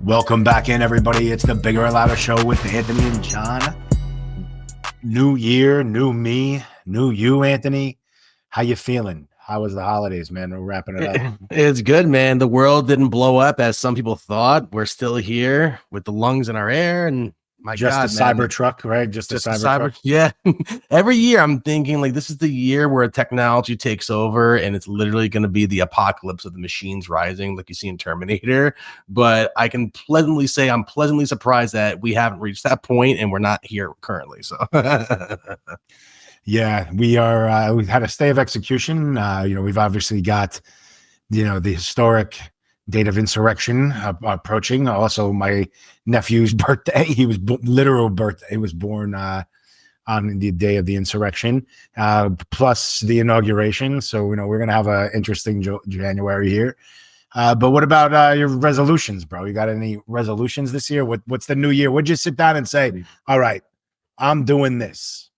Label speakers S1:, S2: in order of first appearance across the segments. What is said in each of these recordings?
S1: Welcome back in, everybody. It's the Bigger and Louder Show with Anthony and John. New year, new me, new you, Anthony. How you feeling? How was the holidays, man? We're wrapping it up.
S2: It's good, man. The world didn't blow up as some people thought. We're still here with the lungs in our air, and my
S1: Just
S2: God,
S1: a
S2: man,
S1: cyber truck, right? Just a cyber truck.
S2: Yeah. Every year I'm thinking like this is the year where technology takes over and it's literally going to be the apocalypse of the machines rising like you see in Terminator. But I can pleasantly say I'm pleasantly surprised that we haven't reached that point and we're not here currently. So
S1: yeah, we are. We've had a stay of execution. We've obviously got, the historic date of insurrection approaching. Also, my nephew's birthday. He was literal birthday. He was born on the day of the insurrection, plus the inauguration. So we're gonna have an interesting January here. But what about your resolutions, bro? You got any resolutions this year? What's the new year? Would you sit down and say, "All right, I'm doing this"?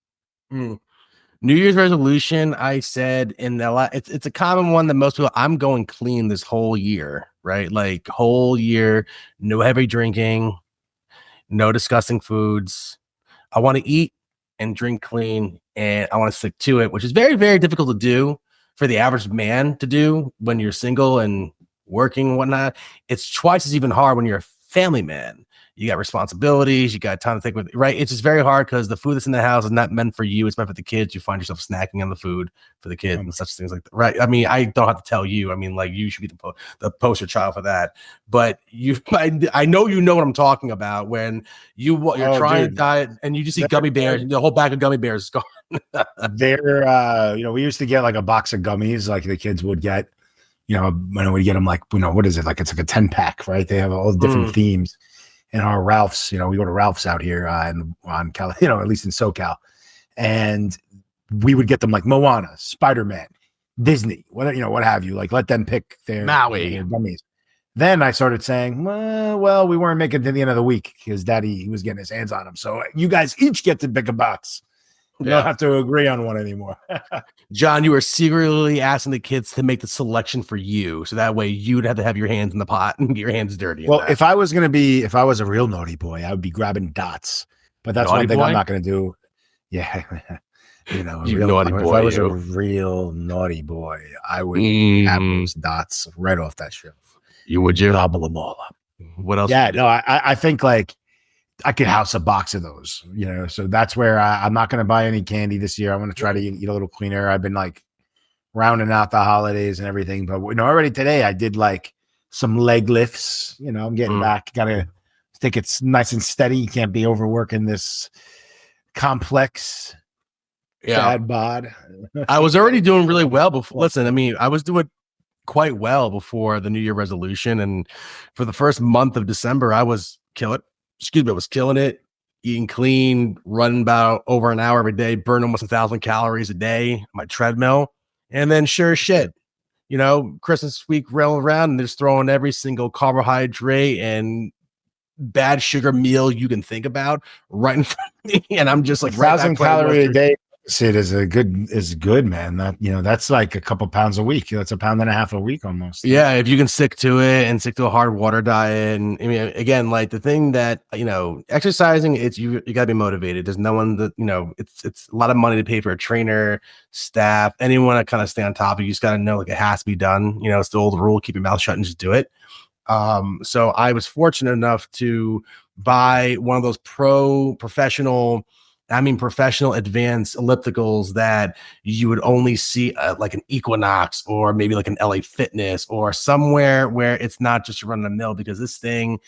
S2: New Year's resolution, I said it's a common one that most people, I'm going clean this whole year, right? Like whole year, no heavy drinking, no disgusting foods. I want to eat and drink clean and I want to stick to it, which is very, very difficult to do for the average man to do when you're single and working and whatnot. It's twice as even hard when you're a family man. You got responsibilities, you got time to think with, right? It's just very hard because the food that's in the house is not meant for you. It's meant for the kids. You find yourself snacking on the food for the kids and such things like that, right? I mean, I don't have to tell you. I mean, like you should be the poster child for that. But I know you know what I'm talking about when you're trying to diet and you just eat gummy bears and the whole bag of gummy bears is gone.
S1: We used to get like a box of gummies, like the kids would get. When we get them, like what is it? Like it's like a 10-pack, right? They have all different themes. In our Ralph's, we go to Ralph's out here on Cal, at least in SoCal, and we would get them like Moana, Spider-Man, Disney, what have you. Like let them pick their gummies. Then I started saying, well, we weren't making it to the end of the week because Daddy was getting his hands on them. So you guys each get to pick a box. You don't have to agree on one anymore.
S2: John, you were secretly asking the kids to make the selection for you. So that way you'd have to have your hands in the pot and get your hands dirty.
S1: Well, if I was a real naughty boy, I would be grabbing dots. But that's one thing I'm not going to do. Yeah.
S2: Naughty boy.
S1: If I was a real naughty boy, I would have those dots right off that shelf.
S2: Would you?
S1: Gobble them all up.
S2: What else?
S1: Yeah, no, I think like I could house a box of those, so that's where I'm not going to buy any candy this year. I'm going to try to eat a little cleaner. I've been like rounding out the holidays and everything, but already today I did like some leg lifts. I'm getting back. Got to think it's nice and steady. You can't be overworking this complex bad bod.
S2: I was already doing really well before. Listen, I mean, I was doing quite well before the New Year resolution, and for the first month of December, I was killing it, eating clean, running about over an hour every day, burning almost 1,000 calories a day on my treadmill. And then sure as shit, Christmas week roll around and they're just throwing every single carbohydrate and bad sugar meal you can think about right in front of me. And I'm just like
S1: 1,000 calories a day. It is good, man. That that's like a couple pounds a week. That's a pound and a half a week almost.
S2: Yeah, if you can stick to it and stick to a hard water diet, and I mean, again, like the thing that exercising, it's you gotta be motivated. There's no one that it's a lot of money to pay for a trainer, staff, anyone to kind of stay on top of you. You just gotta know like it has to be done. It's the old rule: keep your mouth shut and just do it. So I was fortunate enough to buy one of those professional advanced ellipticals that you would only see like an Equinox or maybe like an LA Fitness or somewhere where it's not just running a mill, because this thing,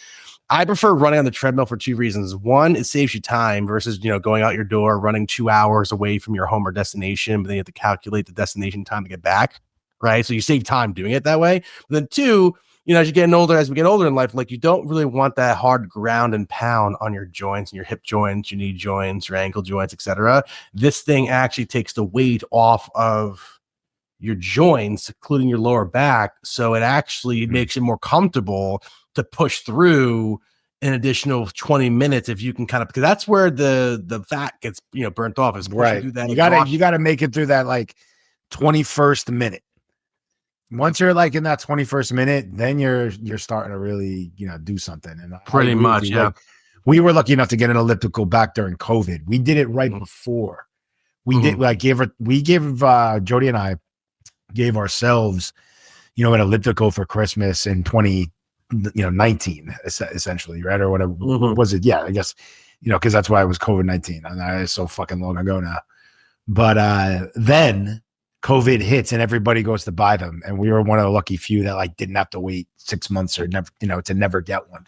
S2: I prefer running on the treadmill for two reasons. One, it saves you time versus, going out your door, running 2 hours away from your home or destination, but then you have to calculate the destination time to get back. Right. So you save time doing it that way. But then two, as we get older in life, like you don't really want that hard ground and pound on your joints and your hip joints, your knee joints, your ankle joints, etc. This thing actually takes the weight off of your joints, including your lower back. So it actually makes it more comfortable to push through an additional 20 minutes if you can because that's where the fat gets, burnt off is
S1: right.
S2: Through that
S1: you got to make it through that like 21st minute. once you're like in that 21st minute, then you're starting to really, do something. And I
S2: Pretty
S1: agree with
S2: much,
S1: you.
S2: yeah.
S1: Like we were lucky enough to get an elliptical back during COVID. We did it right before. We did like we gave Jody and I gave ourselves, an elliptical for Christmas in 2019, essentially, right? Or whatever was it? Yeah, I guess, because that's why it was COVID-19. And that is so fucking long ago now. But then COVID hits and everybody goes to buy them. And we were one of the lucky few that like didn't have to wait 6 months or never, to never get one.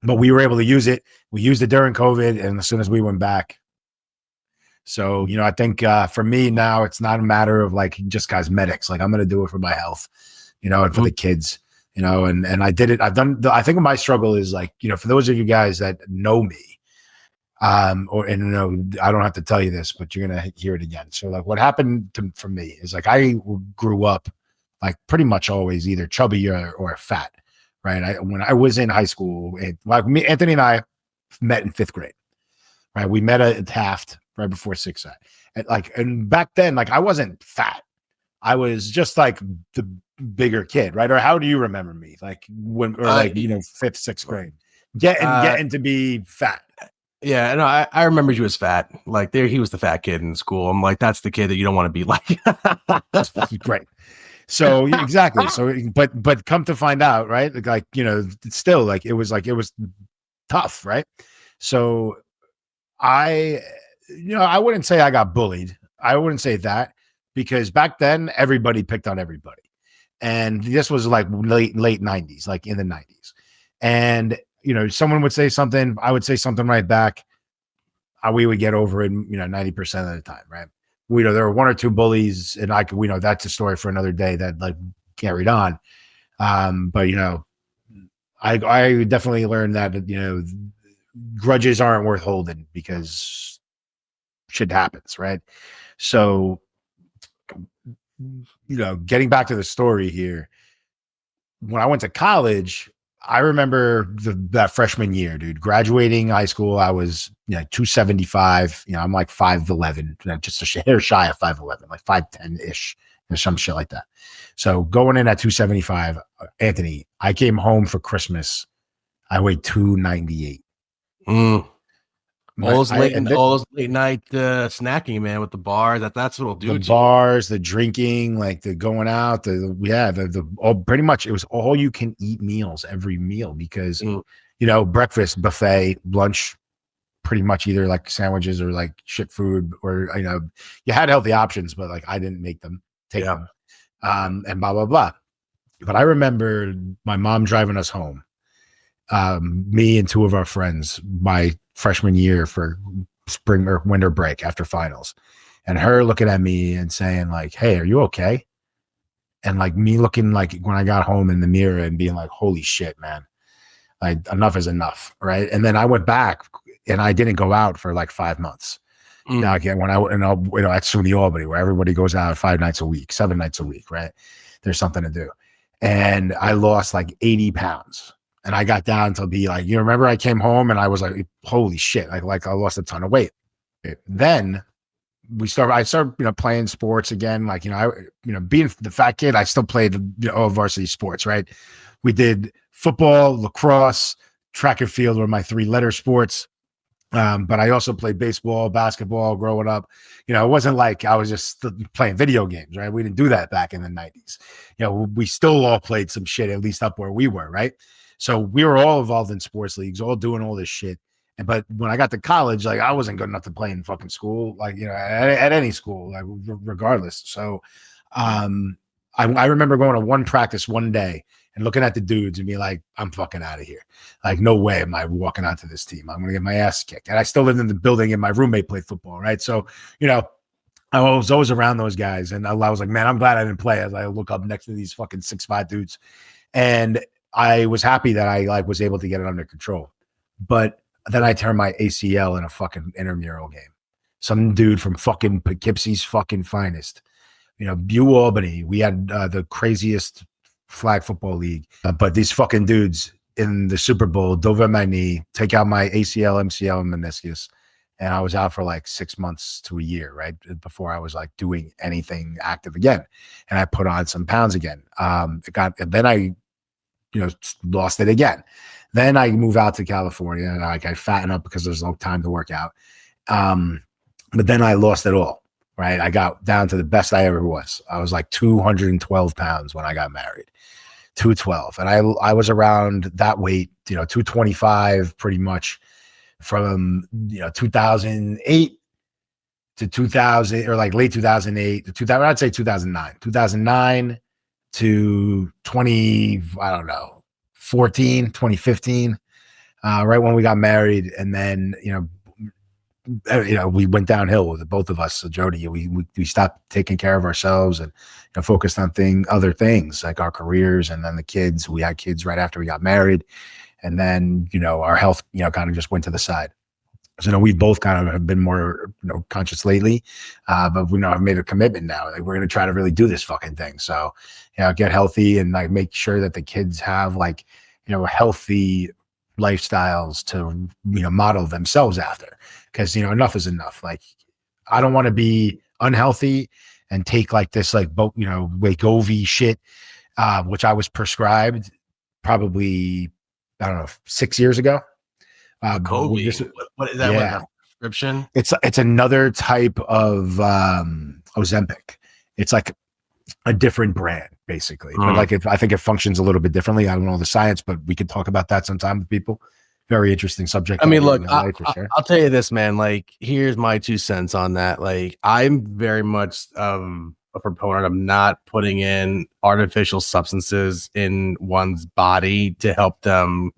S1: But we were able to use it. We used it during COVID. And as soon as we went back. So, I think for me now, it's not a matter of like just cosmetics. Like I'm going to do it for my health, and for the kids, and I did it. I think my struggle is like, for those of you guys that know me, I don't have to tell you this, but you're going to hear it again. So like what happened for me is like, I grew up like pretty much always either chubby or fat, right? When I was in high school, Anthony and I met in 5th grade, right? We met at Taft right before 6th grade. And back then, like I wasn't fat. I was just like the bigger kid, right? Or how do you remember me? Like 5th, 6th grade, getting to be fat.
S2: Yeah, no, I remember he was fat. Like he was the fat kid in school. I'm like, that's the kid that you don't want to be like.
S1: Great. So exactly. So, but come to find out, right? Like, still like it was tough, right? So I wouldn't say I got bullied. I wouldn't say that because back then everybody picked on everybody. And this was like late 90s, like in the 90s. And someone would say something, I would say something right back. We would get over it, 90% of the time, right? There were 1 or 2 bullies, and that's a story for another day that like carried on. But I definitely learned that grudges aren't worth holding because shit happens, right? So, getting back to the story here, when I went to college, I remember that freshman year, dude, graduating high school, I was 275. I'm like 5'11", just a hair shy of 5'11", like 5'10" or some shit like that. So going in at 275, Anthony, I came home for Christmas. I weighed 298.
S2: All those late night snacking, man, with the bar. That's what it'll do.
S1: The bars, the drinking, like the going out, pretty much it was all you can eat meals every meal because breakfast, buffet, lunch, pretty much either like sandwiches or like shit food or you had healthy options, but like I didn't make them take them, and blah blah blah. But I remember my mom driving us home, me and 2 of our friends, my freshman year for spring or winter break after finals, and her looking at me and saying like, "Hey, are you okay?" And like me looking like when I got home in the mirror and being like, "Holy shit, man. Like enough is enough." Right. And then I went back and I didn't go out for like 5 months. Now again, when at SUNY Albany, where everybody goes out 5 nights a week, 7 nights a week, right? There's something to do. And I lost like 80 pounds. And I got down to be like, remember I came home and I was like, holy shit. Like I lost a ton of weight. Then I started, playing sports again. Like, being the fat kid, I still played all varsity sports, right? We did football, lacrosse, track and field were my 3-letter sports. But I also played baseball, basketball growing up. It wasn't like I was just playing video games, right? We didn't do that back in the 90s. We still all played some shit, at least up where we were, right? So we were all involved in sports leagues, all doing all this shit. But when I got to college, like I wasn't good enough to play in fucking school, like, at any school, like regardless. So I remember going to one practice one day and looking at the dudes and being like, I'm fucking out of here. Like, no way am I walking onto this team. I'm going to get my ass kicked. And I still lived in the building and my roommate played football, right? So, I was always around those guys. And I was like, man, I'm glad I didn't play as I look up next to these fucking 6'5" dudes. And I was happy that I like was able to get it under control. But then I turned my ACL in a fucking intramural game. Some dude from fucking Poughkeepsie's fucking finest. Butte Albany. We had the craziest flag football league. But these fucking dudes in the Super Bowl dove at my knee, take out my ACL, MCL, and meniscus. and I was out for like 6 months to a year, right? Before I was like doing anything active again. And I put on some pounds again. And then I, lost it again. Then I move out to California and I fatten up because there's no time to work out. But then I lost it all, right? I got down to the best I ever was. I was like 212 pounds when I got married, 212. And I was around that weight, 225 pretty much from, 2008 to 2000 or like late 2008 to 2000, I'd say 2009 to 20, I don't know, 2015, right when we got married. And then, we went downhill with both of us. So Jody, we stopped taking care of ourselves and focused on other things like our careers and then the kids. We had kids right after we got married. And then, our health, kind of just went to the side. So, we both kind of have been more, conscious lately, but we I've made a commitment now. Like we're going to try to really do this fucking thing. So, get healthy and like make sure that the kids have like, healthy lifestyles to, model themselves after. Because, enough is enough. Like, I don't want to be unhealthy and take like this, like, Wegovy shit, which I was prescribed probably, I don't know, 6 years ago.
S2: Kobe. What is that?
S1: Yeah.
S2: What, prescription?
S1: It's another type of Ozempic. It's like a different brand, basically. But like, I think it functions a little bit differently. I don't know the science, but we could talk about that sometime with people. Very interesting subject.
S2: I mean, look, I'll tell you this, man. Like, here's my 2 cents on that. Like, I'm very much a proponent of not putting in artificial substances in one's body to help them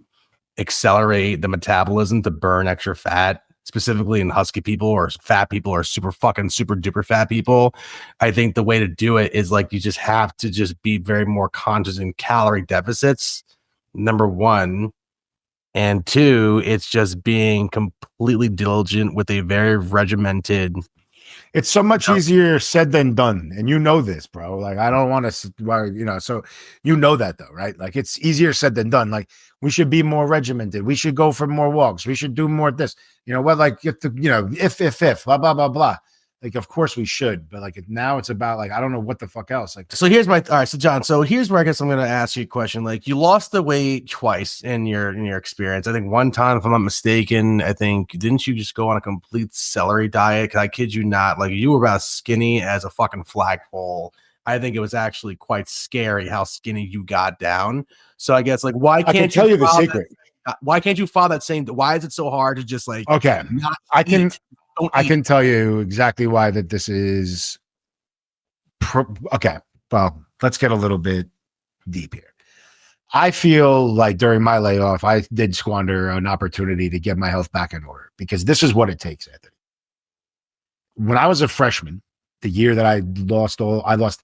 S2: accelerate the metabolism to burn extra fat, specifically in husky people or fat people or super duper fat people. I think the way to do it is like you just have to just be very more conscious in calorie deficits, number one. And two, it's just being completely diligent with a very regimented.
S1: It's so much easier said than done. And this, bro. Like, I don't want to, so that though, right? Like, it's easier said than done. Like, we should be more regimented. We should go for more walks. We should do more of this, like, if, blah, blah, blah, blah. Like, of course we should, but like now it's about like, I don't know what the fuck else. Like,
S2: so here's all right. So John, here's where I guess I'm going to ask you a question. Like, you lost the weight twice in your experience. I think one time, if I'm not mistaken, didn't you just go on a complete celery diet? Cause I kid you not, like you were about as skinny as a fucking flagpole. I think it was actually quite scary how skinny you got down. So I guess like, why can't
S1: I can tell you the secret?
S2: Why can't you follow that same? Why is it so hard to just like,
S1: okay, I can tell you exactly why that this is. Okay, well, let's get a little bit deep here. I feel like during my layoff, I did squander an opportunity to get my health back in order because this is what it takes, Anthony. When I was a freshman, the year that I lost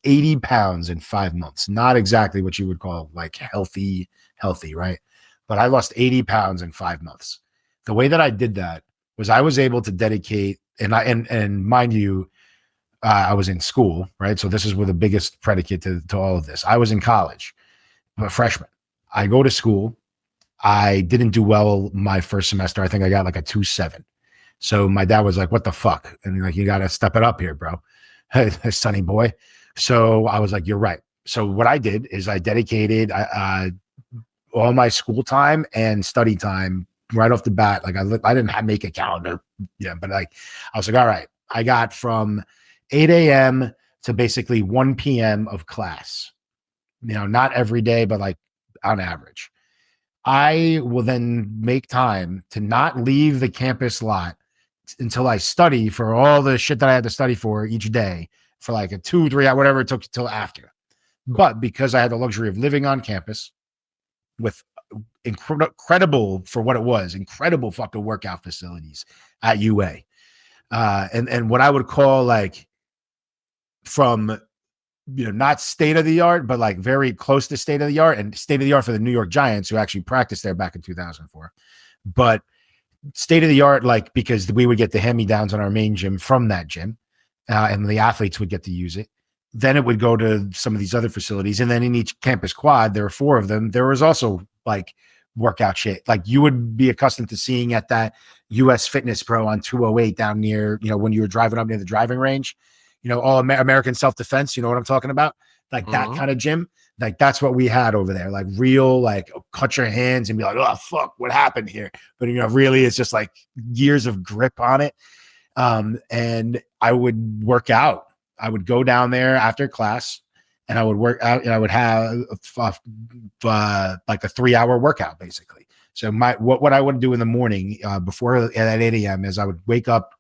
S1: 80 pounds in 5 months. Not exactly what you would call like healthy, right? But I lost 80 pounds in 5 months. The way that I did that was I was able to dedicate, and mind you, I was in school, right? So this is where the biggest predicate to all of this. I was in college, a freshman. I go to school. I didn't do well my first semester. I think I got like a 2.7. So my dad was like, "What the fuck?" And like, "You got to step it up here, bro, sonny boy." So I was like, "You're right." So what I did is I dedicated all my school time and study time right off the bat. Like I didn't make a calendar, but like I was like, all right, I got from 8 a.m. to basically 1 p.m. of class. Not every day, but like on average. I will then make time to not leave the campus lot until I study for all the shit that I had to study for each day for like a 2-3 hour, whatever it took till after. But because I had the luxury of living on campus with incredible for what it was, incredible fucking workout facilities at UA. And what I would call like from, not state of the art, but like very close to state of the art and state of the art for the New York Giants who actually practiced there back in 2004. But state of the art, like, because we would get the hand-me-downs on our main gym from that gym and the athletes would get to use it. Then it would go to some of these other facilities. And then in each campus quad, there were 4 of them. There was also like workout shit. Like you would be accustomed to seeing at that US Fitness Pro on 208 down near, when you were driving up near the driving range, all American Self-Defense, you know what I'm talking about? Like that kind of gym. Like that's what we had over there. Like real, like cut your hands and be like, oh fuck, what happened here? But really it's just like years of grip on it. And I would work out. I would go down there after class and I would work out, and I would have like a 3-hour workout basically. So what I would do in the morning before at 8 a.m. is I would wake up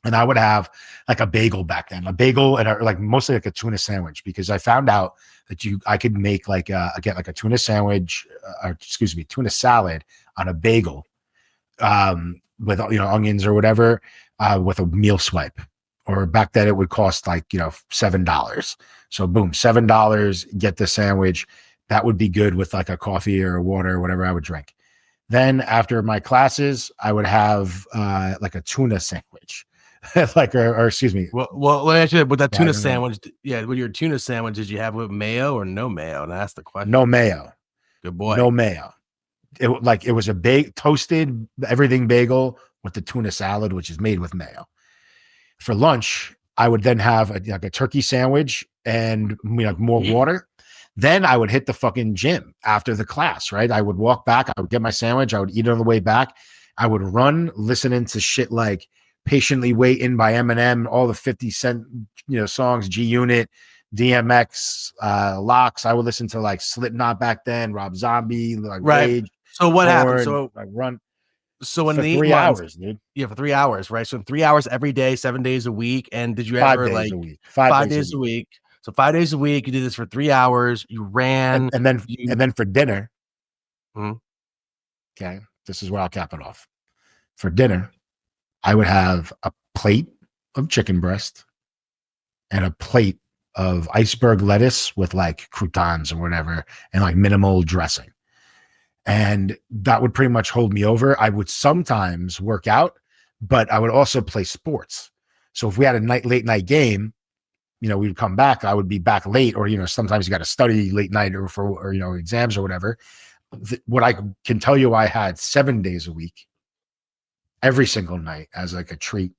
S1: and I would have like a bagel back then, a bagel and like mostly like a tuna sandwich, because I found out that I could make get like a tuna sandwich, tuna salad on a bagel with onions or whatever with a meal swipe. Or back then it would cost like, $7. So boom, $7, get the sandwich. That would be good with like a coffee or a water or whatever I would drink. Then after my classes, I would have like a tuna sandwich. or excuse me.
S2: Well, actually, with that tuna sandwich, with your tuna sandwich, did you have with mayo or no mayo? And that's the question.
S1: No mayo.
S2: Good boy.
S1: No mayo. It was a toasted everything bagel with the tuna salad, which is made with mayo. For lunch, I would then have a turkey sandwich and more water. Then I would hit the fucking gym after the class, right? I would walk back. I would get my sandwich. I would eat it on the way back. I would run listening to shit like Patiently Waiting by Eminem, all the 50 Cent, songs, G Unit, DMX, Locks. I would listen to like Slipknot back then, Rob Zombie, like Rage.
S2: So what happened? So
S1: I run.
S2: So in
S1: for
S2: the
S1: 3 hours, dude.
S2: Yeah, for 3 hours, right? So in 3 hours every day, 7 days a week. And did you
S1: 5
S2: ever
S1: days
S2: like
S1: a week.
S2: 5 days a week? So 5 days a week, you did this for 3 hours. You ran,
S1: and then for dinner.
S2: Mhm.
S1: Okay, this is where I'll cap it off. For dinner, I would have a plate of chicken breast and a plate of iceberg lettuce with like croutons or whatever, and like minimal dressing. And that would pretty much hold me over. I would sometimes work out, but I would also play sports. So if we had a late night game, we'd come back, I would be back late, or, sometimes you got to study late night or exams or whatever. What I can tell you, I had 7 days a week, every single night as like a treat,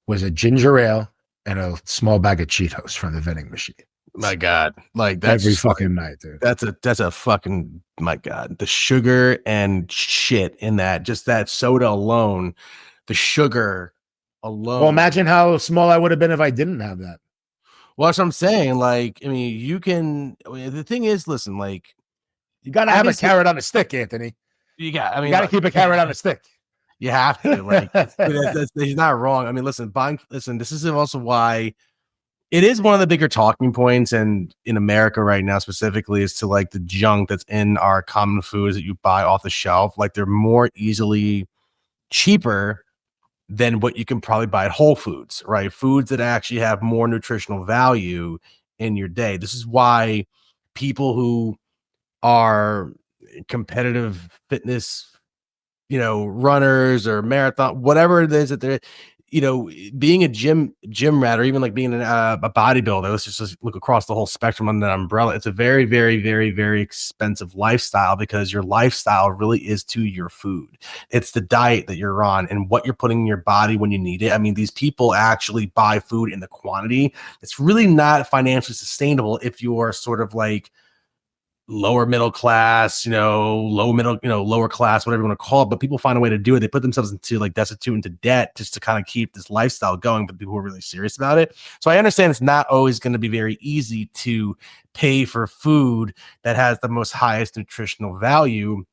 S1: was a ginger ale and a small bag of Cheetos from the vending machine.
S2: My God, like that's
S1: every fucking night, dude.
S2: That's a fucking, my God, the sugar and shit in that, just that soda alone, the sugar alone.
S1: Well, imagine how small I would have been if I didn't have that.
S2: Well, that's what I'm saying. Like, I mean, the thing is, listen, like,
S1: you gotta have a carrot on a stick, Anthony.
S2: You gotta
S1: like, keep a carrot on a stick.
S2: You have to, like, he's not wrong. I mean, listen, this is also why it is one of the bigger talking points, and in America right now specifically, is to like the junk that's in our common foods that you buy off the shelf. Like, they're more easily cheaper than what you can probably buy at Whole Foods, right? Foods that actually have more nutritional value in your day. This is why people who are competitive fitness, runners or marathon, whatever it is that they're, being a gym rat, or even like being a bodybuilder, let's just look across the whole spectrum under that umbrella. It's a very, very, very, very expensive lifestyle, because your lifestyle really is to your food. It's the diet that you're on and what you're putting in your body when you need it. I mean, these people actually buy food in the quantity. It's really not financially sustainable if you're sort of like lower middle class, lower class, whatever you want to call it. But people find a way to do it. They put themselves into debt just to kind of keep this lifestyle going. But people who are really serious about it. So I understand it's not always going to be very easy to pay for food that has the most highest nutritional value.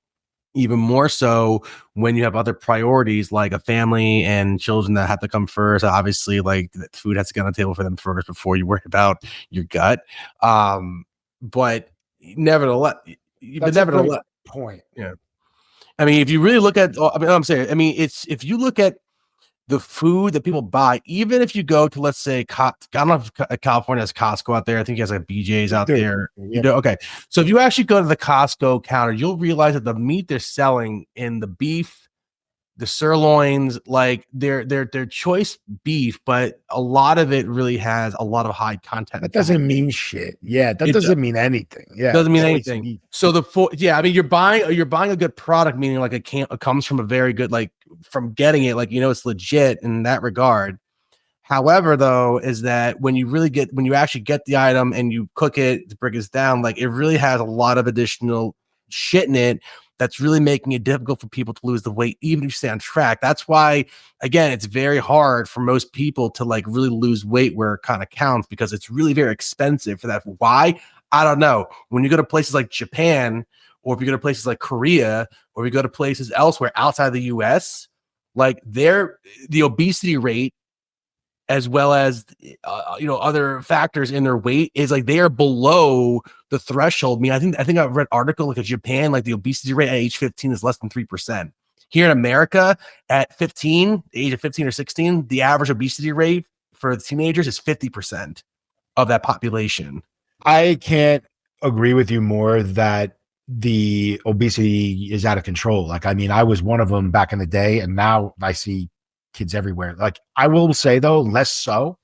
S2: Even more so when you have other priorities like a family and children that have to come first. Obviously, like, food has to get on the table for them first before you worry about your gut. But nevertheless,
S1: point.
S2: Yeah. I mean, if you really look at, if you look at the food that people buy, even if you go to, let's say, I don't know if California has Costco out there. I think he has like BJ's out there.
S1: Yeah.
S2: Okay. So if you actually go to the Costco counter, you'll realize that the meat they're selling in the beef, the sirloins, like they're choice beef, but a lot of it really has a lot of high content.
S1: That doesn't mean shit. Yeah, that
S2: It
S1: doesn't mean anything. Yeah,
S2: doesn't mean
S1: choice
S2: anything.
S1: beef.
S2: So I mean, you're buying a good product, meaning like it comes from a very good, like from getting it, like, it's legit in that regard. However, though, is that when you actually get the item and you cook it to break it down, like it really has a lot of additional shit in it that's really making it difficult for people to lose the weight, even if you stay on track. That's why, again, it's very hard for most people to like really lose weight where it kind of counts, because it's really very expensive for that. Why? I don't know. When you go to places like Japan, or if you go to places like Korea, or if you go to places elsewhere outside the US, like the obesity rate, as well as other factors in their weight, is like they are below the threshold. I mean, I think I read an article like in Japan, like the obesity rate at age 15 is less than 3%. Here in America, at 15, the age of 15 or 16, the average obesity rate for the teenagers is 50% of that population.
S1: I can't agree with you more that the obesity is out of control. Like, I mean, I was one of them back in the day, and now I see kids everywhere. Like, I will say though, less so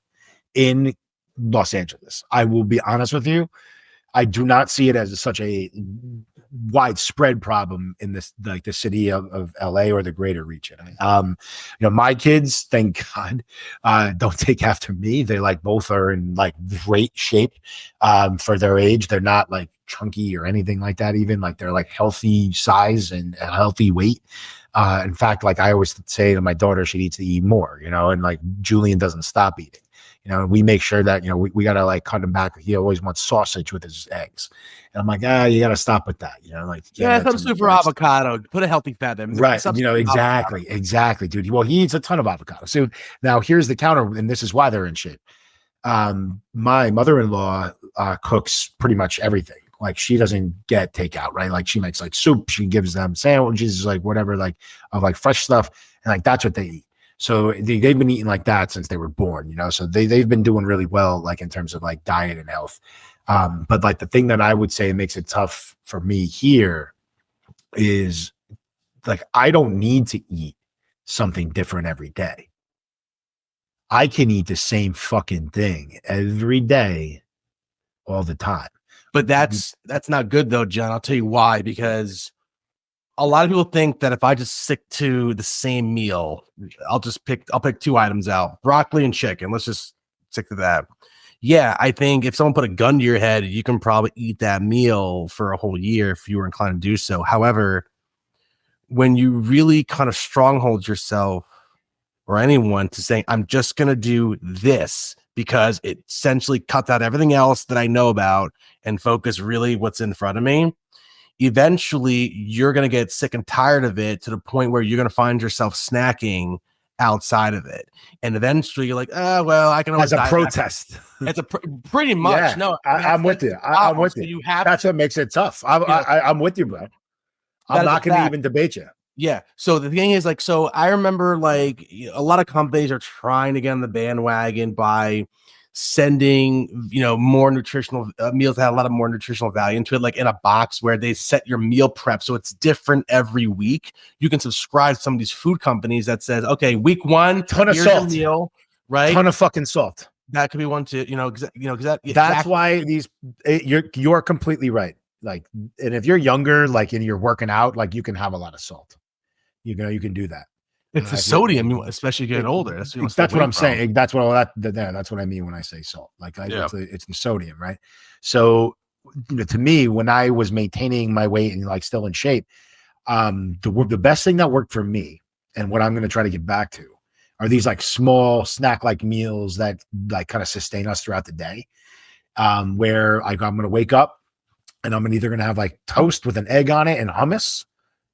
S1: in Los Angeles. I will be honest with you. I do not see it as such a widespread problem in this, like the city of LA or the greater region. My kids, thank God, don't take after me. They like both are in like great shape for their age. They're not like chunky or anything like that. Even like they're like healthy size and a healthy weight. In fact, like I always say to my daughter, she needs to eat more, and like Julian doesn't stop eating. We make sure that, we got to like cut him back. He always wants sausage with his eggs. And I'm like, you got to stop with that.
S2: Substitute for avocado, put a healthy fat there.
S1: Right. Exactly, dude. Well, he eats a ton of avocado. So now here's the counter, and this is why they're in shape. My mother-in-law cooks pretty much everything. Like she doesn't get takeout, right? Like she makes like soup. She gives them sandwiches, like whatever, like of like fresh stuff. And like, that's what they eat. So they've been eating like that since they were born, so they've been doing really well, like in terms of like diet and health. But like the thing that I would say makes it tough for me here is like, I don't need to eat something different every day. I can eat the same fucking thing every day, all the time.
S2: But that's not good though, John. I'll tell you why, because a lot of people think that if I just stick to the same meal, I'll pick two items out, broccoli and chicken. Let's just stick to that. Yeah, I think if someone put a gun to your head, you can probably eat that meal for a whole year if you were inclined to do so. However, when you really kind of stronghold yourself or anyone to saying, I'm just going to do this because it essentially cuts out everything else that I know about and focus really what's in front of me, eventually you're going to get sick and tired of it to the point where you're going to find yourself snacking outside of it. And eventually you're like, well, I can always
S1: as a protest.
S2: It's pretty much. Yeah, no,
S1: I'm with you. I'm with you. That's what makes it tough. I'm with you, bro. I'm not going to even debate you.
S2: Yeah. So the thing is, like, so I remember like a lot of companies are trying to get on the bandwagon by sending, more nutritional meals that have a lot of more nutritional value into it, like in a box where they set your meal prep. So it's different every week. You can subscribe to some of these food companies that says, okay, week 1,
S1: ton of salt,
S2: meal, right?
S1: Ton of fucking salt.
S2: That could be one too,
S1: that's why you're completely right. Like, and if you're younger, like, and you're working out, like, you can have a lot of salt. You can do that.
S2: It's the sodium, especially getting older. That's
S1: what I'm saying. That's what I mean when I say salt. Like, it's the sodium, right? So, to me, when I was maintaining my weight and like still in shape, the best thing that worked for me, and what I'm going to try to get back to, are these like small snack like meals that like kind of sustain us throughout the day. Where like I'm going to wake up and I'm either going to have like toast with an egg on it and hummus.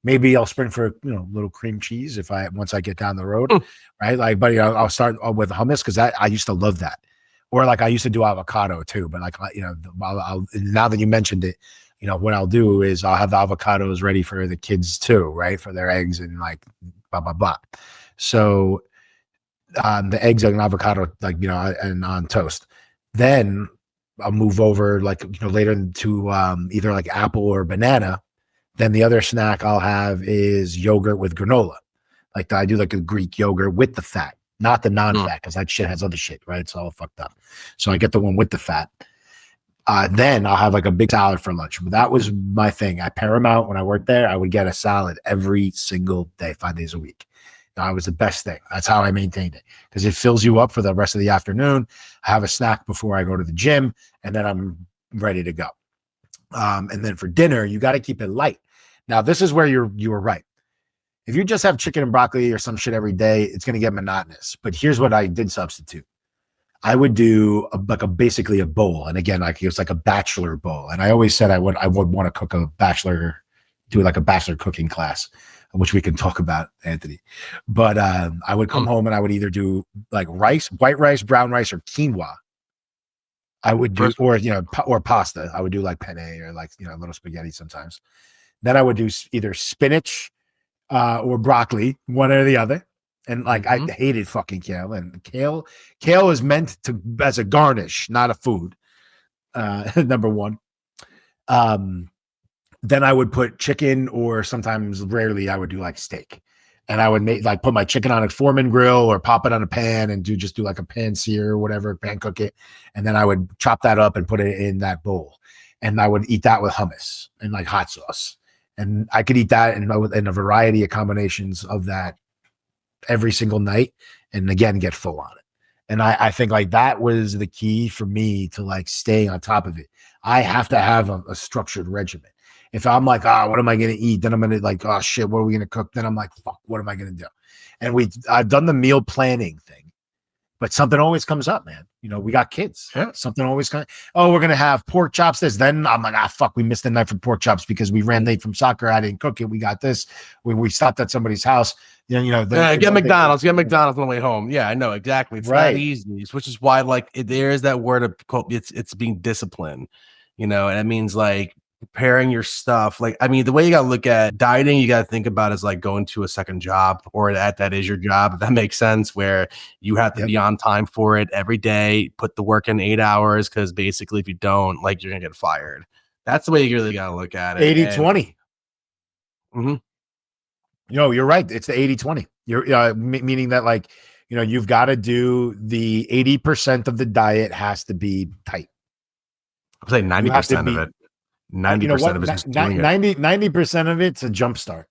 S1: Maybe I'll spring for a little cream cheese once I get down the road, right? Like, but I'll start with hummus because I used to love that, or like I used to do avocado too. But like I'll now that you mentioned it, what I'll do is I'll have the avocados ready for the kids too, right? For their eggs and like blah blah blah. So the eggs and avocado, like and on toast. Then I'll move over like later to either like apple or banana. Then the other snack I'll have is yogurt with granola. Like I do like a Greek yogurt with the fat, not the
S2: Mm.
S1: non-fat, because that shit has other shit, right? It's all fucked up. So I get the one with the fat. Then I'll have like a big salad for lunch. But that was my thing. At Paramount, when I worked there, I would get a salad every single day, 5 days a week. That was the best thing. That's how I maintained it, because it fills you up for the rest of the afternoon. I have a snack before I go to the gym, and then I'm ready to go. And then for dinner, you got to keep it light. Now, this is where you were right. If you just have chicken and broccoli or some shit every day, it's going to get monotonous. But here's what I did substitute. I would do basically a bowl. And again, like it was like a bachelor bowl. And I always said I would want to cook do like a bachelor cooking class, which we can talk about, Anthony. But I would come home and I would either do like rice, white rice, brown rice, or quinoa. I would do, or pasta. I would do like penne or like, little spaghetti sometimes. Then I would do either spinach or broccoli, one or the other. And like I hated fucking kale, and kale is meant to as a garnish, not a food. Number one. Then I would put chicken, or sometimes rarely I would do like steak. And I would put my chicken on a Foreman grill or pop it on a pan and do like a pan sear or whatever, pan cook it. And then I would chop that up and put it in that bowl. And I would eat that with hummus and like hot sauce. And I could eat that in a variety of combinations of that every single night, and again get full on it. And I think like that was the key for me to like staying on top of it. I have to have a structured regimen. If I'm like, what am I gonna eat? Then I'm gonna like, oh shit, what are we gonna cook? Then I'm like, fuck, what am I gonna do? And I've done the meal planning thing, but something always comes up, man. We got kids.
S2: Yeah.
S1: Something always comes. Oh, we're gonna have pork chops. Then I'm like, fuck, we missed the night for pork chops because we ran late from soccer. I didn't cook it. We got this. We stopped at somebody's house.
S2: Get McDonald's. Get McDonald's on the way home. Yeah, I know exactly. It's not easy, which is why there is that word of it's being disciplined. And it means like preparing your stuff. Like, I mean, the way you got to look at dieting, you got to think about is like going to a second job, or that is your job. If that makes sense, where you have to be on time for it every day, put the work in 8 hours. Cause basically if you don't, like, you're going to get fired. That's the way you really got to look at it.
S1: 80-20. You're right. It's the 80-20. You're meaning that like, you've got to do the 80% of the diet has to be tight.
S2: I'd say 90% of it. 90% of it is doing it.
S1: 90% of it's a jump start.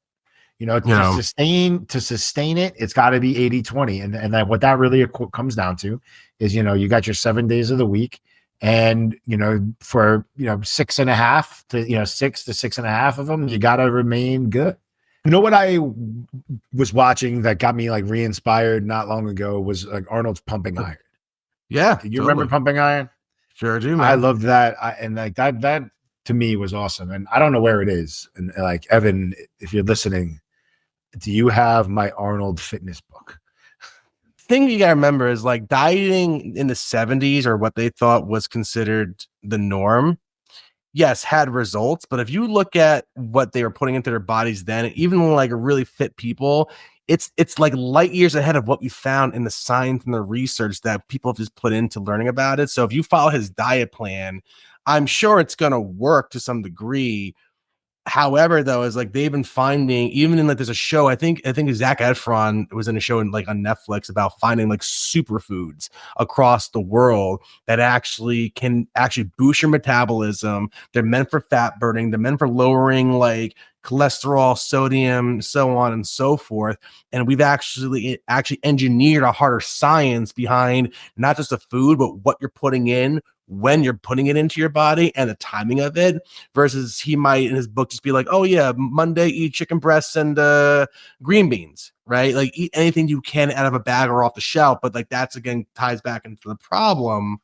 S1: To sustain it, it's got to be 80-20. And then what that really comes down to is, you got your 7 days of the week, and for 6.5 to 6 to 6.5 of them, you got to remain good. What I was watching that got me like re-inspired not long ago was like Arnold's Pumping Iron.
S2: Yeah,
S1: you remember Pumping Iron?
S2: Sure do, man.
S1: I loved that, and like that to me was awesome. And I don't know where it is. And like, Evan, if you're listening, do you have my Arnold fitness book?
S2: Thing you gotta remember is like dieting in the 70s, or what they thought was considered the norm, yes, had results. But if you look at what they were putting into their bodies then, even like really fit people, it's like light years ahead of what we found in the science and the research that people have just put into learning about it. So if you follow his diet plan, I'm sure it's going to work to some degree. However, though, is like they've been finding, even in like there's a show, I think Zac Efron was in a show on Netflix about finding like superfoods across the world that can boost your metabolism. They're meant for fat burning. They're meant for lowering like cholesterol, sodium, so on and so forth. And we've actually engineered a harder science behind not just the food, but what you're putting in, when you're putting it into your body, and the timing of it, versus he might in his book just be like, oh yeah, Monday eat chicken breasts and green beans, right? Like eat anything you can out of a bag or off the shelf. But like that's again ties back into the problem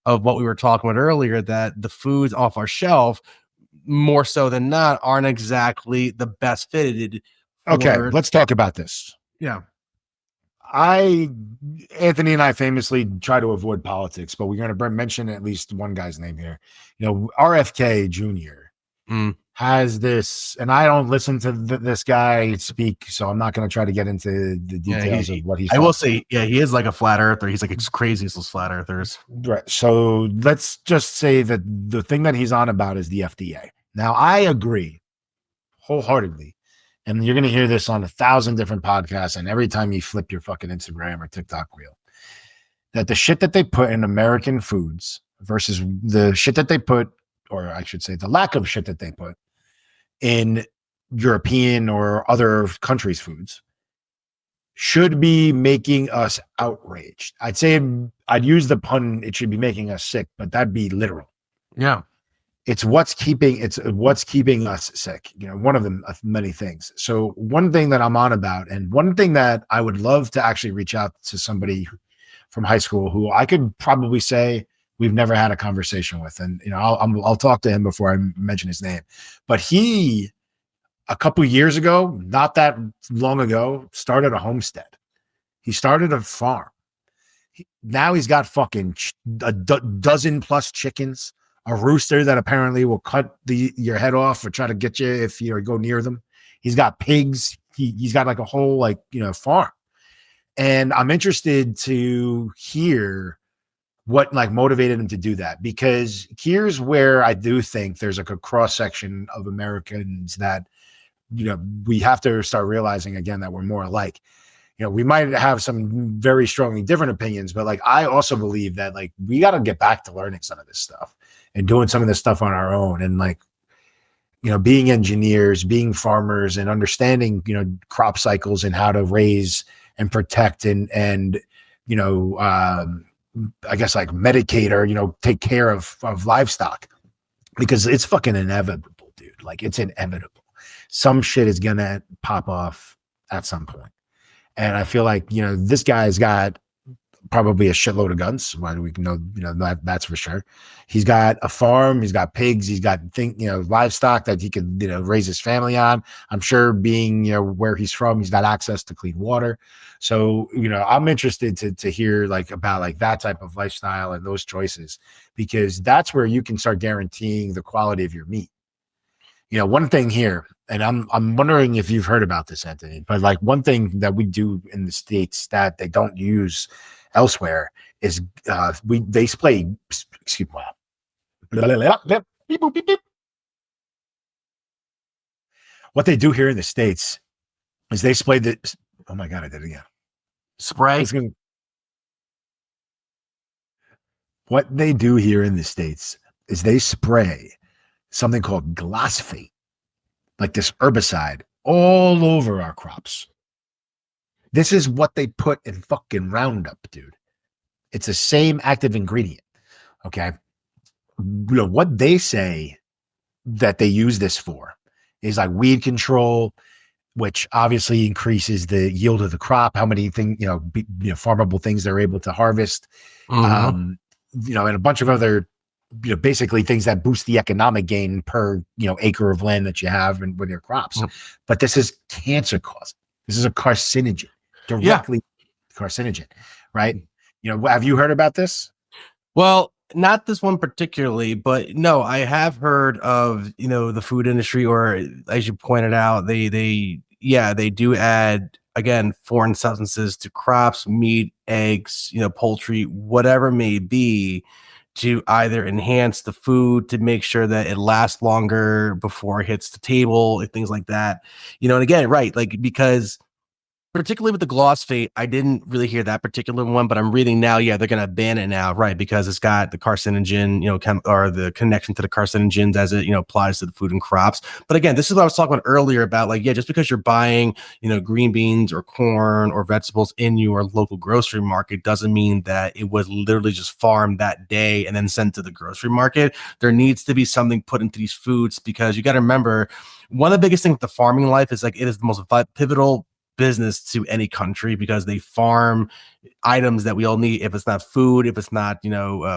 S2: of what we were talking about earlier, that the foods off our shelf, more so than not, aren't exactly the best fitted.
S1: Okay, let's talk about this.
S2: Yeah.
S1: Anthony and I famously try to avoid politics, but we're going to mention at least one guy's name here. RFK Jr. has this, and I don't listen to this guy speak, so I'm not going to try to get into the details of what he's.
S2: I will say, he is like a flat earther. He's like as crazy as those flat earthers.
S1: Right. So let's just say that the thing that he's on about is the FDA. Now, I agree wholeheartedly and you're going to hear this on 1,000 different podcasts, and every time you flip your fucking Instagram or TikTok reel, that the shit that they put in American foods versus the shit that they put, or I should say the lack of shit that they put in European or other countries' foods, should be making us outraged. I'd say I'd use the pun, it should be making us sick, but that'd be literal.
S2: Yeah.
S1: It's what's keeping us sick. You know, one of them of many things. So one thing that I'm on about, and one thing that I would love to actually reach out to somebody from high school who I could probably say we've never had a conversation with, and you know, I'll talk to him before I mention his name. But he, a couple years ago, not that long ago, started a homestead. He started a farm. Now he's got fucking a dozen plus chickens, a rooster that apparently will cut your head off or try to get you if you go near them. He's got pigs. He's got like a whole farm. And I'm interested to hear what like motivated him to do that, because here's where I do think there's like a cross section of Americans that we have to start realizing again that we're more alike. We might have some very strongly different opinions, but like I also believe that like we got to get back to learning some of this stuff and doing some of this stuff on our own, and like being engineers, being farmers, and understanding crop cycles and how to raise and protect and I guess like medicate or take care of livestock, because it's fucking inevitable, dude. Like it's inevitable. Some shit is gonna pop off at some point. And I feel like, this guy's got probably a shitload of guns. Why do we know, that's for sure. He's got a farm, he's got pigs, he's got livestock that he could, raise his family on. I'm sure being, where he's from, he's got access to clean water. So, I'm interested to hear like about like that type of lifestyle and those choices, because that's where you can start guaranteeing the quality of your meat. One thing here, and I'm wondering if you've heard about this, Anthony, but like one thing that we do in the States that they don't use elsewhere is they spray, excuse me. What they do here in the States is they spray the, oh my God, I did it again.
S2: Spray.
S1: What they do here in the States is they spray something called glyphosate, like this herbicide, all over our crops. This is what they put in fucking Roundup, dude. It's the same active ingredient. Okay. What they say that they use this for is like weed control, which obviously increases the yield of the crop, how many things, farmable things they're able to harvest, and a bunch of other basically things that boost the economic gain per, acre of land that you have and with your crops. But this is cancer causing. This is a carcinogen, directly carcinogen, right? Have you heard about this?
S2: Well, not this one particularly, but no, I have heard of, the food industry, or as you pointed out, they do add, again, foreign substances to crops, meat, eggs, poultry, whatever it may be, to either enhance the food, to make sure that it lasts longer before it hits the table, and things like that. And again, right, like, because particularly with the glyphosate, I didn't really hear that particular one, but I'm reading now, they're going to ban it now, right? Because it's got the carcinogen, or the connection to the carcinogens as it, applies to the food and crops. But again, this is what I was talking about earlier about, like, just because you're buying, green beans or corn or vegetables in your local grocery market doesn't mean that it was literally just farmed that day and then sent to the grocery market. There needs to be something put into these foods, because you got to remember, one of the biggest things with the farming life is like, it is the most pivotal business to any country, because they farm items that we all need. If it's not food, if it's not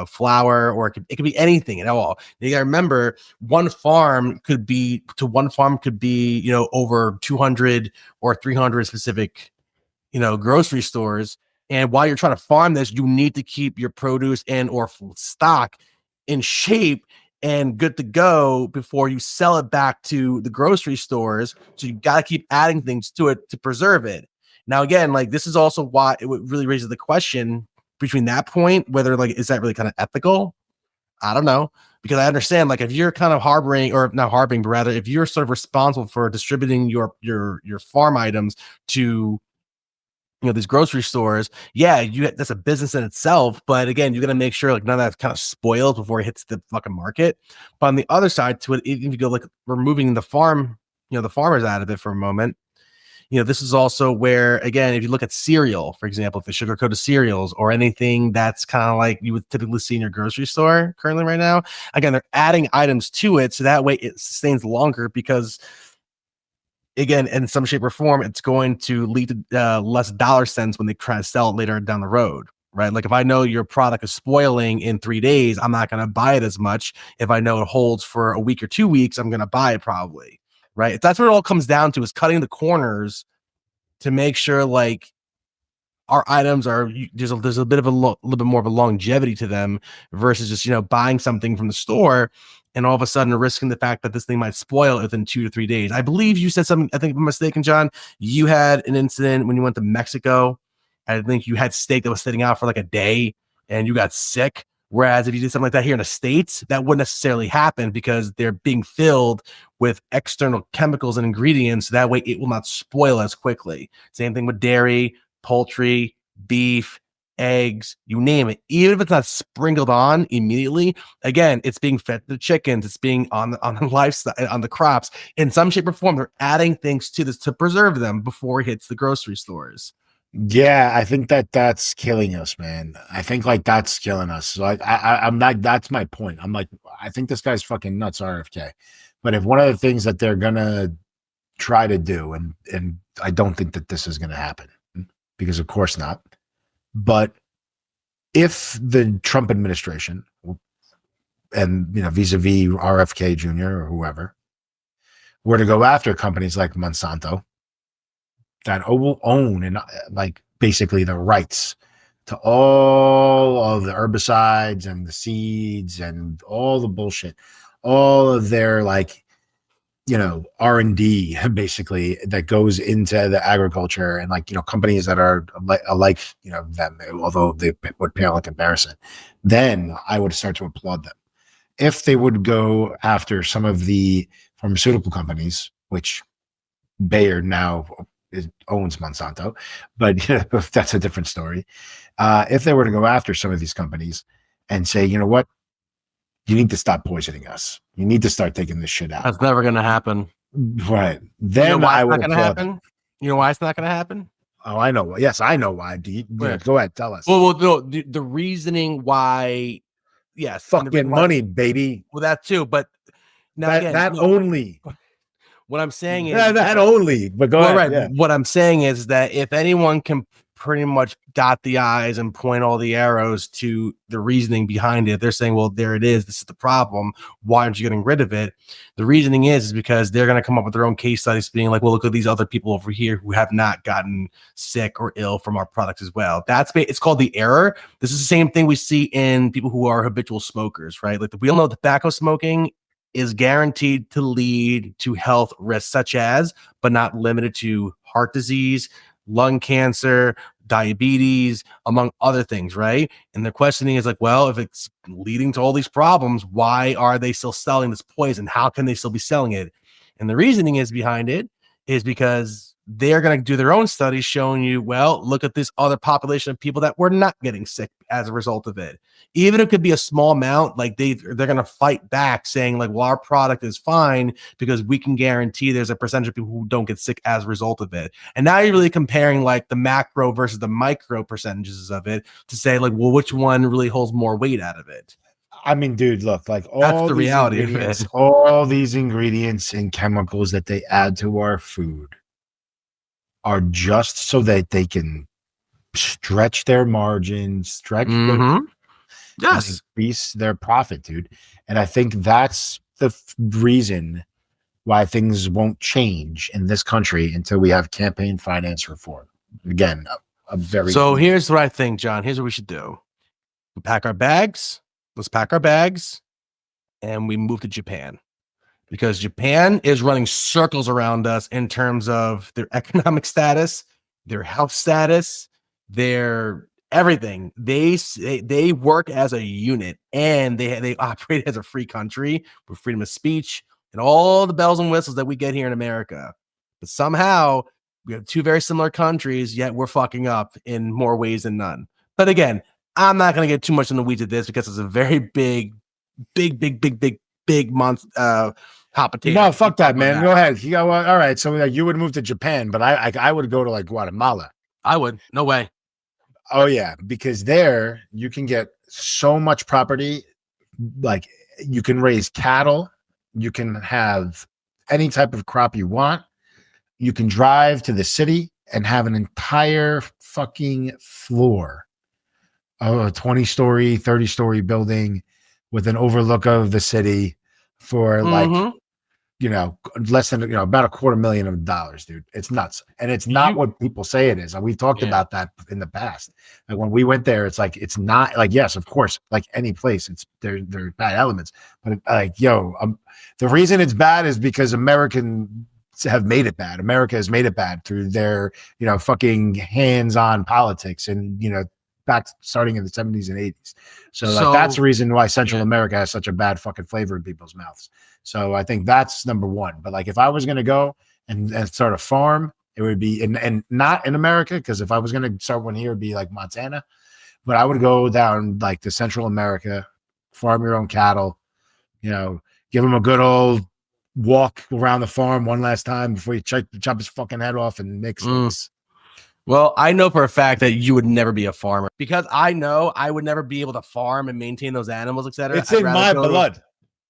S2: flour, or it could be anything at all. You gotta remember, one farm could be over 200 or 300 specific grocery stores. And while you're trying to farm this, you need to keep your produce and or stock in shape and good to go before you sell it back to the grocery stores. So you got to keep adding things to it to preserve it. Now, again, like, this is also why it really raises the question between that point, whether like, is that really kind of ethical? I don't know. because I understand, like, if you're kind of harboring, or not harboring, but rather if you're sort of responsible for distributing your farm items to these grocery stores, yeah, that's a business in itself. But again, you got to make sure like none of that's kind of spoiled before it hits the fucking market. But on the other side to it, even if you go like removing the farm, the farmers out of it for a moment, this is also where, again, if you look at cereal, for example, if the sugar coated cereals or anything that's kind of like you would typically see in your grocery store currently right now, again, they're adding items to it so that way it sustains longer, because again, in some shape or form, it's going to lead to less dollar cents when they try to sell it later down the road, right? Like if I know your product is spoiling in 3 days, I'm not going to buy it as much. If I know it holds for a week or 2 weeks, I'm going to buy it probably, right? That's what it all comes down to, is cutting the corners to make sure like our items are there's a bit of a little bit more of a longevity to them versus just buying something from the store and all of a sudden risking the fact that this thing might spoil within 2 to 3 days. I believe you said something, I think if I'm mistaken, John, you had an incident when you went to Mexico. I think you had steak that was sitting out for like a day and you got sick. Whereas if you did something like that here in the States, that wouldn't necessarily happen because they're being filled with external chemicals and ingredients. So that way it will not spoil as quickly. Same thing with dairy, poultry, beef, eggs, you name it. Even if it's not sprinkled on immediately, again, it's being fed to the chickens, it's being on the livestock, on the crops. In some shape or form, they're adding things to this to preserve them before it hits the grocery stores.
S1: Yeah, I think that's killing us, man. I think like that's killing us. Like I'm not. That's my point. I'm like, I think this guy's fucking nuts, RFK. But if one of the things that they're gonna try to do, and I don't think that this is gonna happen, because of course not. But if the Trump administration and vis-a-vis RFK Jr. or whoever were to go after companies like Monsanto that will own and like basically the rights to all of the herbicides and the seeds and all the bullshit, all of their like R&D basically that goes into the agriculture, and like companies that are like them, although they would pale in comparison, then I would start to applaud them. If they would go after some of the pharmaceutical companies, which Bayer now owns Monsanto, but that's a different story. If they were to go after some of these companies and say, you know what, you need to stop poisoning us, you need to start taking this shit out.
S2: That's never going to happen.
S1: Right. Then
S2: why
S1: I
S2: it's
S1: would
S2: not going to happen?
S1: them.
S2: You know why it's not going to happen?
S1: Oh, I know. Yes, I know why. Go ahead, tell us.
S2: Well, no, the reasoning why, yes,
S1: fucking money, baby.
S2: Well, that too, but now
S1: that only.
S2: What I'm saying is
S1: that only. But go ahead.
S2: Right.
S1: Yeah.
S2: What I'm saying is that if anyone can pretty much dot the I's and point all the arrows to the reasoning behind it, they're saying, well, there it is. This is the problem. Why aren't you getting rid of it? The reasoning is because they're going to come up with their own case studies being like, well, look at these other people over here who have not gotten sick or ill from our products as well. It's called the error. This is the same thing we see in people who are habitual smokers, right? Like we all know tobacco smoking is guaranteed to lead to health risks such as, but not limited to, heart disease, lung cancer, diabetes, among other things, right? And the questioning is like, well, if it's leading to all these problems, why are they still selling this poison? How can they still be selling it? And the reasoning is behind it is because they're going to do their own studies showing you, well, look at this other population of people that were not getting sick as a result of it. Even if it could be a small amount, like they're going to fight back saying like, well, our product is fine because we can guarantee there's a percentage of people who don't get sick as a result of it. And now you're really comparing like the macro versus the micro percentages of it to say like, well, which one really holds more weight out of it?
S1: I mean, dude, look, like
S2: that's the reality of it.
S1: All these ingredients and chemicals that they add to our food are just so that they can stretch their margins, increase their profit, dude. And I think that's the reason why things won't change in this country until we have campaign finance reform. Again, a very
S2: here's what I think, John. Here's what we should do. We pack our bags. Let's pack our bags and we move to Japan. Because Japan is running circles around us in terms of their economic status, their health status, their everything. They work as a unit, and they operate as a free country with freedom of speech and all the bells and whistles that we get here in America. But somehow we have two very similar countries, yet we're fucking up in more ways than none. But again, I'm not going to get too much in the weeds of this because it's a very big month hot potato.
S1: No, fuck that, man. Go ahead. You go. All right. So like, you would move to Japan, but I would go to like Guatemala.
S2: I would. No way.
S1: Oh yeah, because there you can get so much property. Like you can raise cattle, you can have any type of crop you want. You can drive to the city and have an entire fucking floor of a 20-story, 30-story building with an overlook of the city for like, less than, about $250,000, dude. It's nuts. And it's not what people say it is. And we've talked about that in the past. Like when we went there, it's like, it's not like, yes, of course, like any place, it's there are bad elements, but like, the reason it's bad is because Americans have made it bad. America has made it bad through their, fucking hands-on politics and, back starting in the 70s and 80s. So like, that's the reason why Central America has such a bad fucking flavor in people's mouths. So I think that's number one. But like, if I was going to go and start a farm, it would be and not in America, because if I was going to start one here, it'd be like Montana. But I would go down like to Central America, farm your own cattle, give them a good old walk around the farm one last time before you chop his fucking head off and make steaks.
S2: Well, I know for a fact that you would never be a farmer, because I know I would never be able to farm and maintain those animals, etc.
S1: It's in my blood.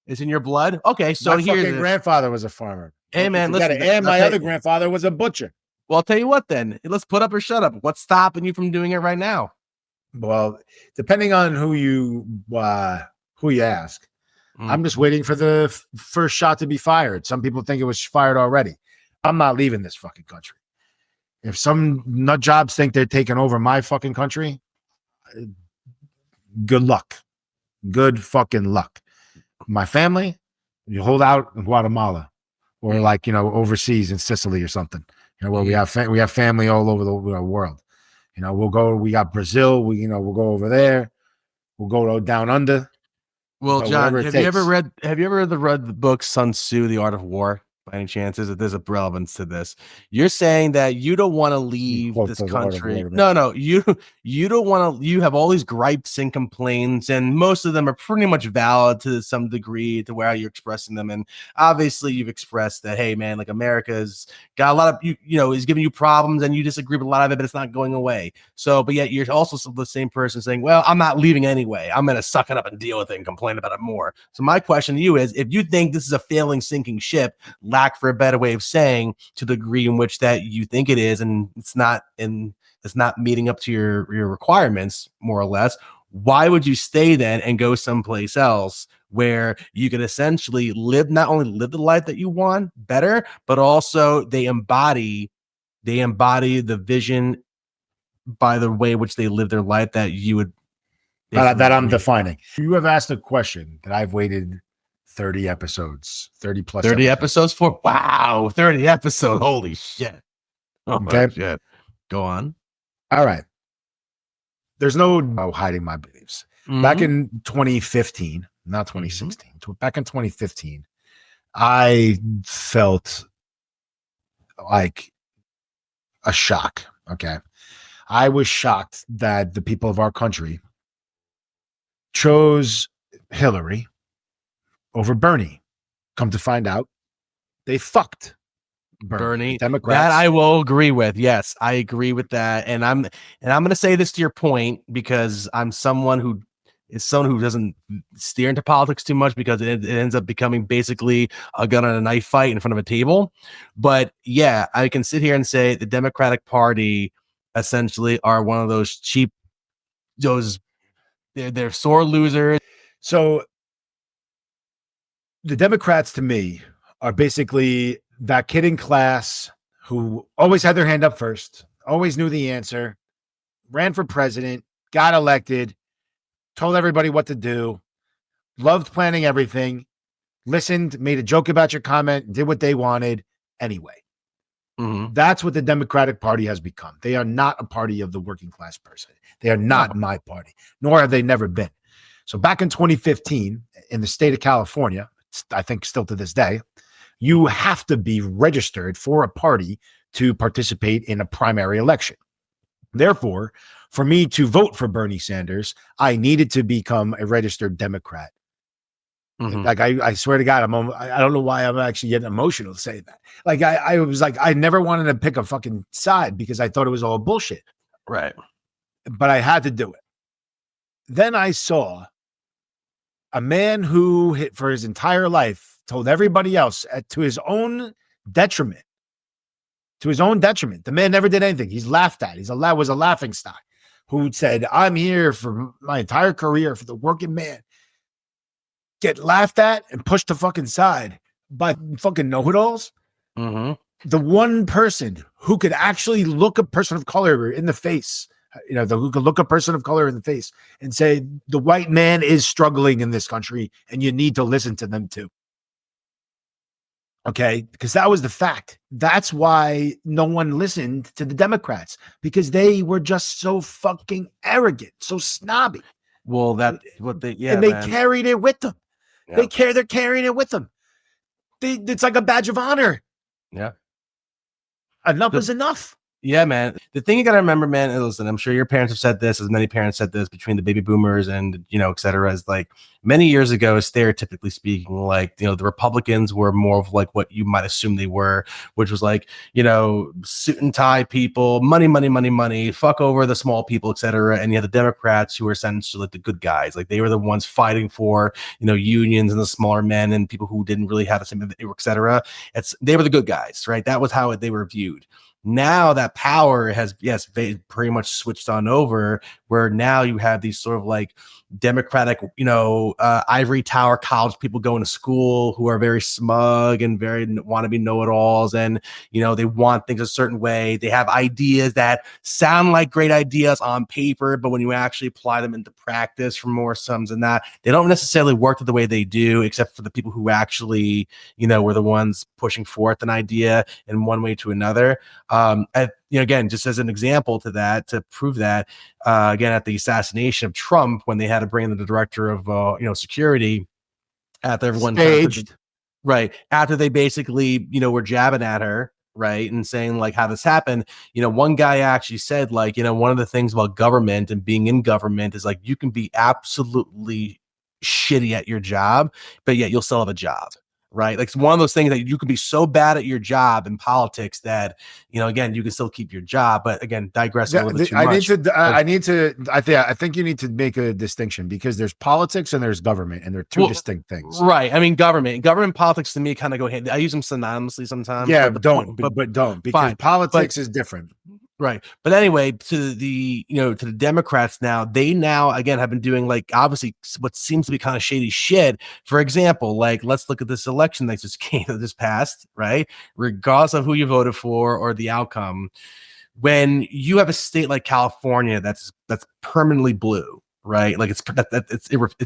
S2: It's in your blood? Okay, so
S1: my fucking grandfather was a farmer.
S2: Hey, man, listen.
S1: And my other grandfather was a butcher.
S2: Well, I'll tell you what then. Let's put up or shut up. What's stopping you from doing it right now?
S1: Well, depending on who you ask, I'm just waiting for the first shot to be fired. Some people think it was fired already. I'm not leaving this fucking country. If some nut jobs think they're taking over my fucking country, good luck. Good fucking luck. My family, you hold out in Guatemala or like, overseas in Sicily or something, where we have family all over the world. We got Brazil. We'll go over there. We'll go down under.
S2: Well, John, have you ever read the book Sun Tzu, The Art of War? By any chances, that there's a relevance to this? You're saying that you don't want to leave this country. No, you don't want to. You have all these gripes and complaints, and most of them are pretty much valid to some degree to where you're expressing them. And obviously, you've expressed that, hey, man, like America's got a lot of is giving you problems, and you disagree with a lot of it, but it's not going away. So, but yet you're also the same person saying, well, I'm not leaving anyway. I'm gonna suck it up and deal with it and complain about it more. So my question to you is, if you think this is a failing, sinking ship, lack for a better way of saying, to the degree in which that you think it is, and it's not meeting up to your requirements, more or less, why would you stay then and go someplace else where you can essentially not only live the life that you want better, but also they embody the vision by the way in which they live their life that you would
S1: that I'm defining. You have asked a question that I've waited 30 episodes, 30 plus
S2: 30 episodes for. Wow, 30 episodes. Holy shit.
S1: Okay.
S2: Shit. Go on.
S1: All right. There's no hiding my beliefs. Back in 2015, not 2016, back in 2015, I felt like a shock. Okay. I was shocked that the people of our country chose Hillary over Bernie. Come to find out, they fucked
S2: Bernie.
S1: Democrats.
S2: That I will agree with. Yes, I agree with that. And I'm going to say this to your point, because I'm someone who doesn't steer into politics too much, because it ends up becoming basically a gun and a knife fight in front of a table. But yeah, I can sit here and say the Democratic Party essentially are one of those cheap, they're sore losers.
S1: So the Democrats, to me, are basically that kid in class who always had their hand up first, always knew the answer, ran for president, got elected, told everybody what to do, loved planning everything, listened, made a joke about your comment, did what they wanted anyway.
S2: Mhm.
S1: That's what the Democratic Party has become. They are not a party of the working class person. They are not
S2: No.
S1: my party, nor have they never been. So back in 2015, in the state of California, I think still to this day, you have to be registered for a party to participate in a primary election. Therefore, for me to vote for Bernie Sanders, I needed to become a registered Democrat.
S2: Mhm.
S1: Like I swear to God, I don't know why I'm actually getting emotional to say that. Like I was like, I never wanted to pick a fucking side because I thought it was all bullshit,
S2: Right.
S1: but I had to do it. Then I saw a man who for his entire life told everybody else to his own detriment, the man never did anything. He's laughed at. Was a laughing stock who said, I'm here for my entire career for the working man. Get laughed at and pushed to fucking side by fucking know-it-alls.
S2: Mhm.
S1: The one person who could actually look a person of color in the face, who could look a person of color in the face and say, the white man is struggling in this country and you need to listen to them too. Okay, because that was the fact. That's why no one listened to the Democrats, because they were just so fucking arrogant, so snobby.
S2: Well, that's what
S1: and they carried it with them.
S2: Yeah.
S1: They're carrying it with them. It's like a badge of honor.
S2: Yeah.
S1: Enough is enough.
S2: Yeah, man. The thing you got to remember, man, and listen, I'm sure your parents have said this, as many parents said this between the baby boomers and, et cetera, is like many years ago, stereotypically speaking, like, the Republicans were more of like what you might assume they were, which was like, suit and tie people, money, money, money, money, fuck over the small people, et cetera. And you had the Democrats who were essentially like the good guys. Like they were the ones fighting for, unions and the smaller men and people who didn't really have the same, et cetera. They were the good guys, right? That was how they were viewed. Now that power has, pretty much switched on over, where now you have these sort of like Democratic, ivory tower college people going to school who are very smug and very want to be know-it-alls, and they want things a certain way. They have ideas that sound like great ideas on paper, but when you actually apply them into practice for more sums than that, they don't necessarily work the way they do, except for the people who actually were the ones pushing forth an idea in one way to another. Again, just as an example to that, to prove that, again, at the assassination of Trump, when they had to bring in the director of, security, after everyone
S1: staged,
S2: right, after they basically, were jabbing at her, right, and saying like how this happened, one guy actually said like, one of the things about government and being in government is like you can be absolutely shitty at your job, but yet you'll still have a job. Right. Like it's one of those things that you can be so bad at your job in politics that, again, you can still keep your job. But again, digressing a little bit too much.
S1: I think you need to make a distinction, because there's politics and there's government, and they're two distinct things.
S2: Right. I mean, government politics to me kind of go hand. I use them synonymously sometimes.
S1: Yeah, but don't, because fine, politics is different.
S2: Right. But anyway, to the Democrats now, they now again have been doing like obviously what seems to be kind of shady shit. For example, like let's look at this election that just passed, right? Regardless of who you voted for or the outcome, when you have a state like California that's permanently blue, right? Like it's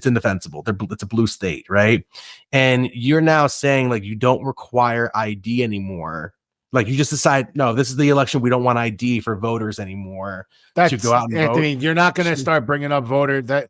S2: indefensible. It's a blue state, right? And you're now saying like you don't require ID anymore. Like you just decide, no, this is the election. We don't want ID for voters anymore to go out and
S1: Anthony,
S2: vote.
S1: You're not going to start bringing up voter
S2: No,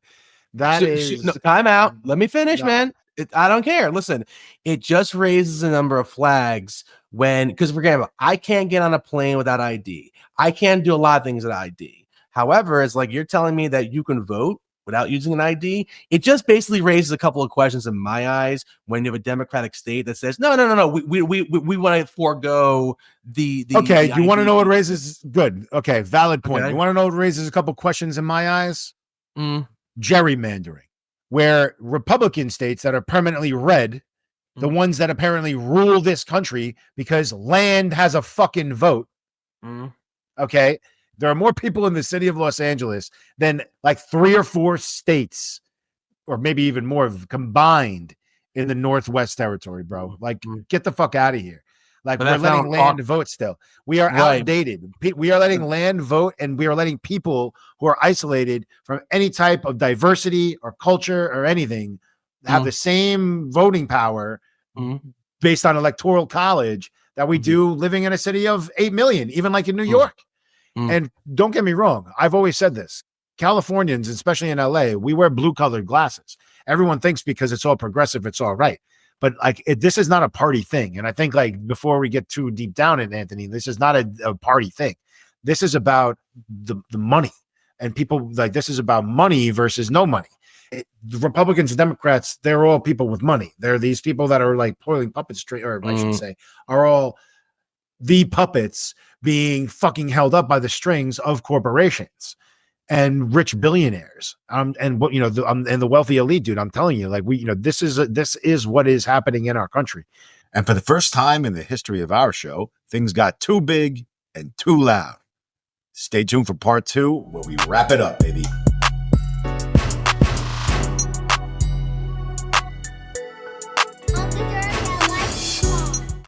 S2: time out. Let me finish, man. I don't care. Listen, it just raises a number of flags because for example, I can't get on a plane without ID. I can't do a lot of things without ID. However, it's like you're telling me that you can vote without using an ID. It just basically raises a couple of questions in my eyes when you have a Democratic state that says, no, we want to forego the
S1: okay,
S2: the
S1: you want to
S2: ID.
S1: know what raises good? Okay, valid point.
S2: Okay.
S1: You want to know what raises a couple questions in my eyes?
S2: Mm.
S1: Gerrymandering, where Republican states that are permanently red, the ones that apparently rule this country because land has a fucking vote. Okay. There are more people in the city of Los Angeles than like 3 or 4 states, or maybe even more combined in the Northwest Territory, bro. Like, get the fuck out of here. Like, we're letting land vote still. We are outdated. We are letting land vote, and we are letting people who are isolated from any type of diversity or culture or anything have the same voting power based on electoral college that we do living in a city of 8 million, even like in New York. And don't get me wrong, I've always said this. Californians, especially in LA, we wear blue colored glasses. Everyone thinks because it's all progressive, it's all right. But like this is not a party thing. And I think like before we get too deep down in Anthony, this is not a party thing. This is about the money. And people like this is about money versus no money. The Republicans and Democrats, they're all people with money. They're these people that are like pulling puppets, or I should say, are all the puppets being fucking held up by the strings of corporations and rich billionaires. And what, and the wealthy elite, dude, I'm telling you, like this is what is happening in our country.
S3: And for the first time in the history of our show, things got too big and too loud. Stay tuned for part 2 where we wrap it up, baby.